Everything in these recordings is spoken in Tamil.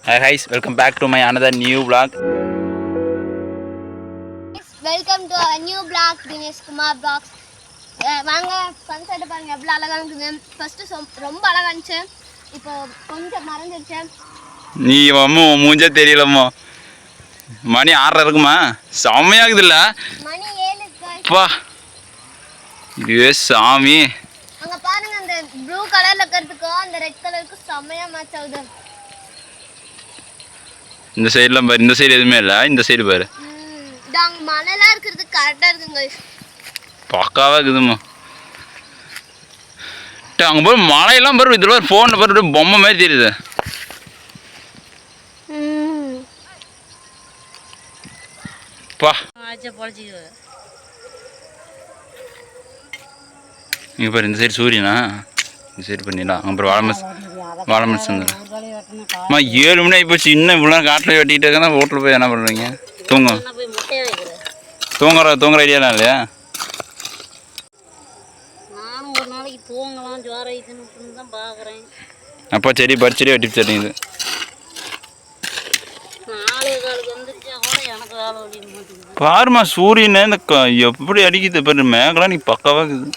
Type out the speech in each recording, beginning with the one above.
Hi guys, welcome back to my another new vlog. Welcome to a new vlog, Dinesh Kumar vlogs. வாங்க சன்செட் பாருங்க எவ்வளவு அழகா இருக்குது. ஃபர்ஸ்ட் ரொம்ப அழகா இருந்துச்சு. இப்போ கொஞ்சம் மறந்துருச்சு. நீ அம்மா மூஞ்சே தெரியலம்மா. மணி 6:30 இருக்குமா? செம்மையாகுதுல்ல? மணி 7 பா. ஏ சாமி. அங்க பாருங்க அந்த ப்ளூ கலர்ல இருக்கிறதுக்கு அந்த ரெட் கலருக்கு செம்மையா மேட்ச் ஆகுது. இந்த சைடுலாம் பாரு, இந்த சைடு எதுவுமே இல்லை, இந்த சைடு பாரு. டாங் மலைலாம் இருக்கிறது கரெக்டாக இருக்குங்க. பக்காவாக இருக்குதும்மா. அங்கே பாரு மலையெல்லாம் பாரு, இதில் ஃபோனில் பாரு பொம்மை மாதிரி தெரியுது. பா இங்கே பாரு, இந்த சைடு சூரியனா, இந்த சைடு பண்ணிடலாம். அப்புறம் வாழைமரம் சந்தரம். அம்மா 7 மணி ஆகிப்போச்சு, இன்னும் இவ்வளோ காட்டில் வெட்டிகிட்டு இருக்கா. ஹோட்டலில் போய் என்ன பண்ணுறீங்க? தூங்குற ஐடியாலாம் இல்லையா? அப்போ செடி பறிச்செடி வெட்டி சரிங்க. பாருமா சூரியனை இந்த எப்படி அடிக்குது பாரு, மேகலாம் நீ பக்காவாக இருக்குது.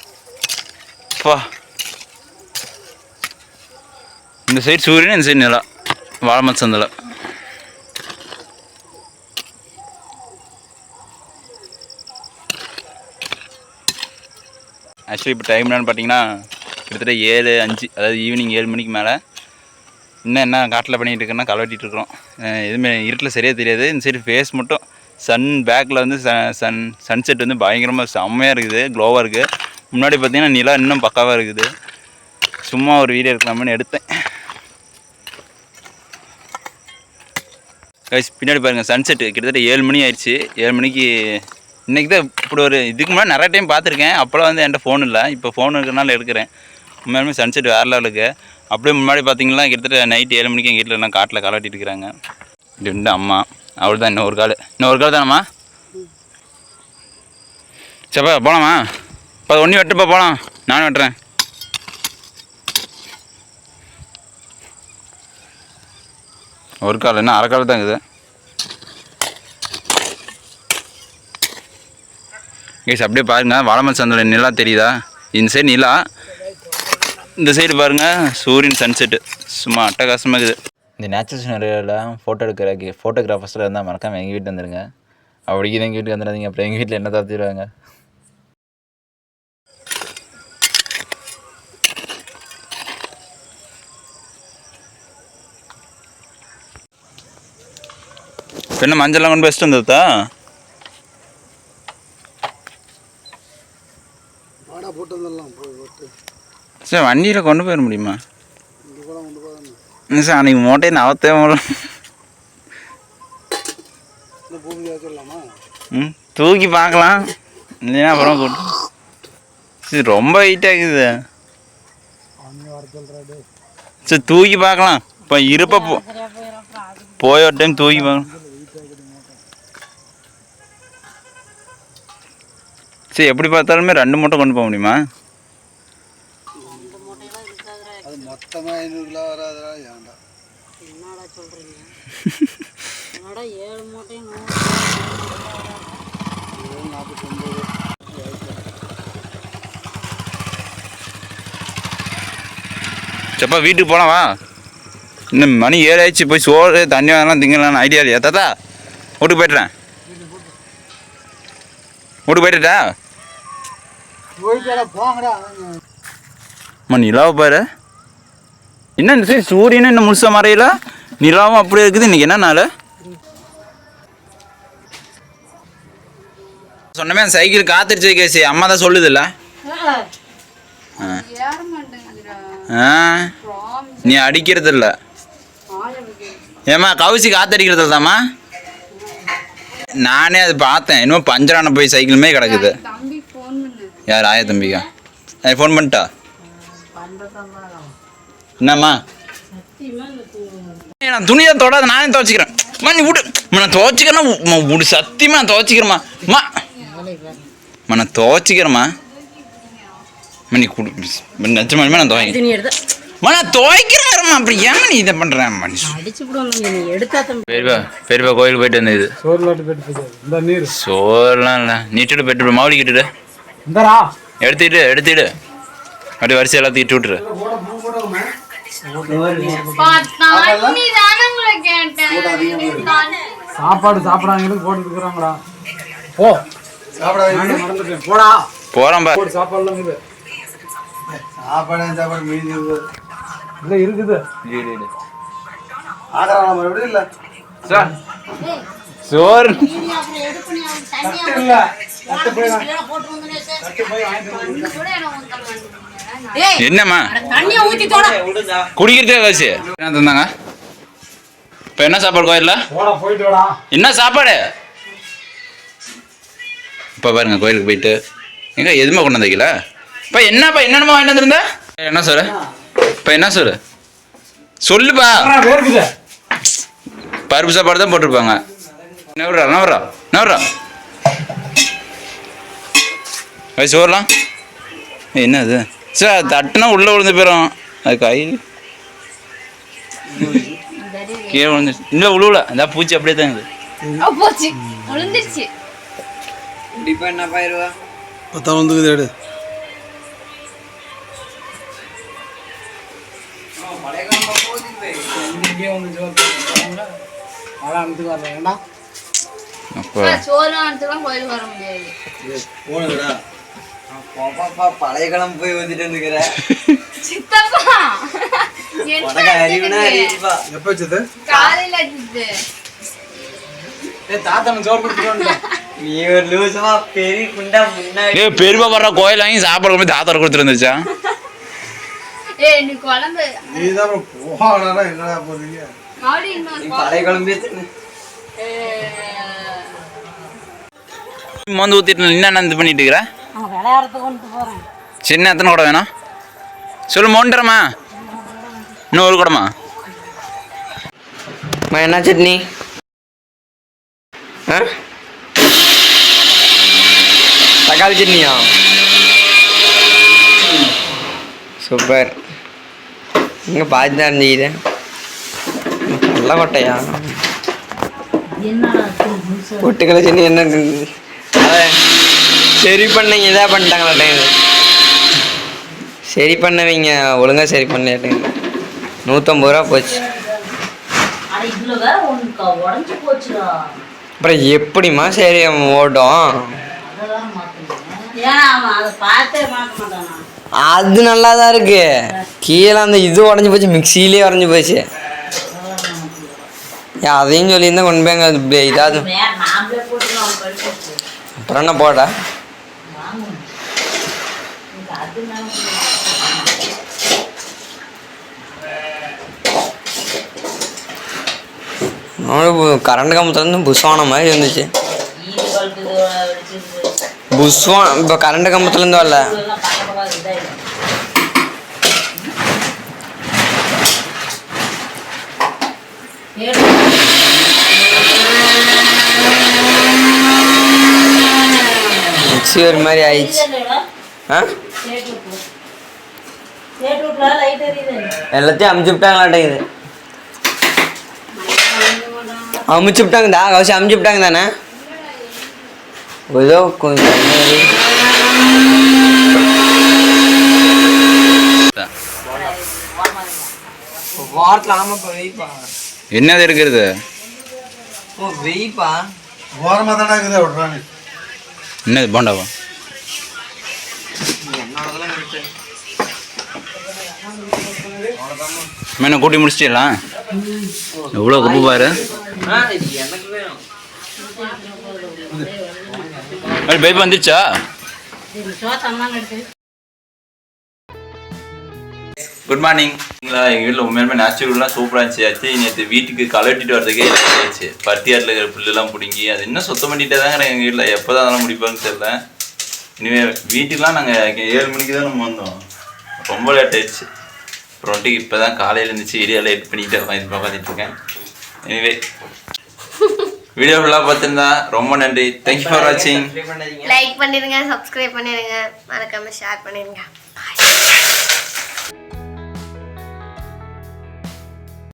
பா இந்த சைடு சூரியன், இந்த சைடு நிலா, வாழைமரம் சந்தில். ஆக்சுவலி இப்போ டைம் என்னன்னு பார்த்தீங்கன்னா கிட்டத்தட்ட 7:05, அதாவது ஈவினிங் 7 மணிக்கு மேலே. இன்னும் என்ன காட்டில் பண்ணிகிட்டு இருக்கேன்னா கலவட்டிகிட்டு இருக்கிறோம். எதுவுமே இருட்டில் சரியாக தெரியாது. இந்த சைடு ஃபேஸ் மட்டும் சன் பேக்கில் வந்து சன்செட் வந்து பயங்கரமாக செம்மையாக இருக்குது, க்ளோவாக இருக்குது. முன்னாடி பார்த்தீங்கன்னா நிலா இன்னும் பக்காவாக இருக்குது. சும்மா ஒரு வீடியோ எடுக்கலாமேன்னு எடுத்தேன். பின்னாடி பாருங்கள் சன்செட்டு கிட்டத்தட்ட 7 மணி ஆயிடுச்சு. 7 மணிக்கு இன்றைக்கி தான் இப்படி ஒரு இதுக்கு முன்னாடி நிறைய டைம் பார்த்துருக்கேன். அப்போலாம் வந்து என்கிட்ட ஃபோன் இல்லை, இப்போ ஃபோன் இருக்கிறனால எடுக்கிறேன். உண்மையுமே சன்செட் வேறு லெவலுக்கு. அப்படியே முன்னாடி பார்த்தீங்கன்னா கிட்டத்தட்ட நைட்டு 7 மணிக்கு எங்கள் வீட்டில் எல்லாம் காட்டில் கலாட்டிட்டு இருக்கிறாங்க. இப்படி அம்மா அவள் தான் இன்னொரு கால் தானம்மா. சப்பா போகலாமா? இப்போ ஒன்றி வெட்டுப்பா, போகலாம். நானும் வெட்டுறேன். ஒரு கால் என்ன அரை கால் தான் இருக்குது. கேஸ் அப்படியே பாருங்கள், வாழைமரம் சந்தில் நிலா தெரியுதா? இந்த சைடு நிலா, இந்த சைடு பாருங்கள் சூரியன் சன்செட்டு சும்மா அட்டகாசமாக இருக்குது. இந்த நேச்சுரல் சினரியில் ஃபோட்டோகிராஃபர்ஸில் இருந்தால் மறக்காமல் எங்கள் வீட்டில் வந்துடுங்க. அப்படிக்கு எங்கள் வீட்டுக்கு வந்துடாதீங்க, அப்புறம் எங்கள் வீட்டில் என்ன தடுத்துடுவாங்க. என்ன மஞ்சள்லாம் கொண்டு பெஸ்ட் வந்ததா? சார் வண்டியில் கொண்டு போயிட முடியுமா சார்? அன்றைக்கி மூட்டையை நவத்தே தூக்கி பார்க்கலாம், இல்லைன்னா அப்புறம் கூட்டு. சரி ரொம்ப வெயிட்டாக இருக்குது சார், தூக்கி பார்க்கலாம். இப்போ இருப்ப போய் ஒரு டைம் தூக்கி பார்க்கலாம். சரி எப்படி பார்த்தாலுமே 2 மூட்டை கொண்டு போக முடியுமா? மொத்தமாக 500 கிலோ வராதா? ஏன்டா என்னடா சொல்கிறீங்க? என்னடா 7 மூட்டையும் 49. சப்பா வீட்டுக்கு போகலாம் வா. இன்னும் மணி 7 ஆயிடுச்சு. போய் சோறு தண்ணி வாங்கலாம், திங்கலான்னு ஐடியா இல்லையா தாத்தா? வீட்டுக்கு போய்ட்டுறேன். வீட்டுக்கு போய்ட்டுட்டா நிலாவை பாரு. என்ன இந்த சரி சூரியனும் இன்னும் முழுசா மறையில, நிலாவும் அப்படியே இருக்குது. இன்னைக்கு என்ன நாள்? சொன்னமே அந்த சைக்கிள் காத்திருச்சு கேசி, அம்மா தான் சொல்லுதில்ல. நீ அடிக்கிறது இல்லை ஏம்மா, கவுசி காத்தடிக்கிறது இல்லதாம்மா. நானே அது பார்த்தேன், இன்னும் பஞ்சரான போய் சைக்கிளுமே கிடக்குது. யார் ஆயா தம்பிக்கா? ஃபோன் பண்ணிட்டா என்னம்மா? நான் துணியை தொடாத, நானே துவச்சிக்கிறேன். நீ விடு, நான் துவச்சிக்கிறேன்னா விடு, சத்தியமா நான் துவச்சிக்கிறேம்மா. நான் துவச்சிக்கிறேம்மா. நீ கொடு நிஜமாலுமே நான் துவைக்கிறேன். மண்ணா துவைக்கிறமா அப்படி ஏன் நீ இதை பண்ணுறேன் பெரியப்பா கோயிலுக்கு போயிட்டு வந்தது சோறுலாம் இல்லை நீட்டுட்டு போயிட்டு மாவடி கிட்டுட்டு எடுத்துட்டு அப்படியே வரிசை எல்லாத்தையும் இட்டு விட்டுரு சாப்பாடு சாப்பிடாங்களுக்கு போட்டு இருக்கிறாங்களா போ போடா போகிறோம் பா சாப்பாடுலாம் இருக்குது சாப்பாடு மீதி இல்லை இருக்குது இல்லை சோறு என்னம்மா குடிக்கிறதே காசு என்ன தந்தாங்க இப்போ என்ன சாப்பாடு கோயிலில் என்ன சாப்பாடு இப்போ பாருங்க கோயிலுக்கு போயிட்டு எங்க எதுவுமே கொண்டு வந்தீங்களா இப்போ என்னப்பா என்னென்னமா வாங்கிட்டு வந்துருந்தா என்ன சொல்லு இப்போ என்ன சொல்லு சொல்லுப்பா பருப்பு சாப்பாடு தான் போட்டிருப்பாங்க நவரா வயசு சோறலாம் என்ன அது சார் தட்டுனா உள்ளே விழுந்து போயிடும் அது கையில் கீழே விழுந்துச்சு இல்லை விழுவல அந்த பூச்சி அப்படியே தான் இருக்குது போச்சு விழுந்துருச்சு கண்டிப்பா என்ன பாயிருவா பத்தா வந்துக்குது எடு பழைய காலம் போய் வந்துட்டு வந்துக்கிற பெருமை வர்ற கோயில் வாங்கி சாப்பாடு போய் தாத்தா கொடுத்துட்டு வந்துச்சா பழைய குழம்பே மந்து ஊத்திட்டு என்ன இது பண்ணிட்டு இருக்கிற சின்ன எத்தனை கூட வேணும் சொல்லு மோன்றமா இன்னும் ஒரு கூடமா என்ன சட்னி தக்காளி சட்னியா சூப்பர் இங்கே பாதி தான் இருந்துக்குது நல்ல கொட்டையா பொட்டுக்கலை சட்னி என்ன இருந்தது சரி பண்ணீங்க இதாக பண்ணிட்டாங்களா சரி பண்ணவீங்க ஒழுங்காக சரி பண்ண 150 ரூபா போச்சு அப்புறம் எப்படிம்மா சரி ஓடும் அது நல்லா தான் இருக்கு கீழே அந்த இது உடஞ்சி போச்சு மிக்சியிலே உடஞ்சி போச்சு அதையும் சொல்லியிருந்தா கொண்டு போய் அங்கே இதாவது அப்புறம் என்ன போட கரண்ட் கம்பத்துலேருந்து புஷ்வான மாதிரி இருந்துச்சு புஷ்வான் இப்போ கரண்ட் கம்பத்துலேருந்து வரல மிக்சி ஒரு மாதிரி ஆயிடுச்சு எல்லாத்தையும் அமுச்சு விட்டாங்களாட்டேங்குது அமுச்சு விட்டாங்கடா கவசம் அமுச்சு விட்டாங்க தானே ஏதோ கொஞ்சம் வாரத்தில் ஆமாப்பா வெயிப்பா என்னது இருக்கிறது வெயிப்பா ஓரமாக தானே இருக்குது விட்றாங்க என்னது போண்டாவா மேலே கூட்டி முடிச்சிடலாம் எவ்வளோ குப்பு பாரு பைப் வந்துருச்சா குட் மார்னிங் எங்கள் வீட்டில் உண்மையுமே நேச்சுரல்லாம் சூப்பராக இருந்துச்சு நேற்று வீட்டுக்கு கலட்டிட்டு வரதுக்கே ஆயிடுச்சு பருத்தி ஆட்டில் இருக்கிற புல்லுலாம் பிடுங்கி அது இன்னும் சுத்தம் பண்ணிகிட்டே தாங்க எங்கள் வீட்டில் எப்போ தான் அதெல்லாம் முடிப்பான்னு தெரியல இனிமேல் வீட்டுக்கெலாம் நாங்கள் 7 மணிக்கு தான் நம்ம வந்தோம் ரொம்ப லேட் ஆயிடுச்சு அப்புறம் இப்போ தான் காலையில் இருந்துச்சு வீடியோவில் எடிட் பண்ணிக்கிட்டு உட்காந்துட்டு இருக்கேன் எனிவே வீடியோ ஃபுல்லாக பார்த்துருந்தா ரொம்ப நன்றி. தேங்க்யூ ஃபார் வாட்சிங். லைக் பண்ணிடுங்க, சப்ஸ்கிரைப் பண்ணிடுங்க, மறக்காம ஷேர் பண்ணிடுங்க.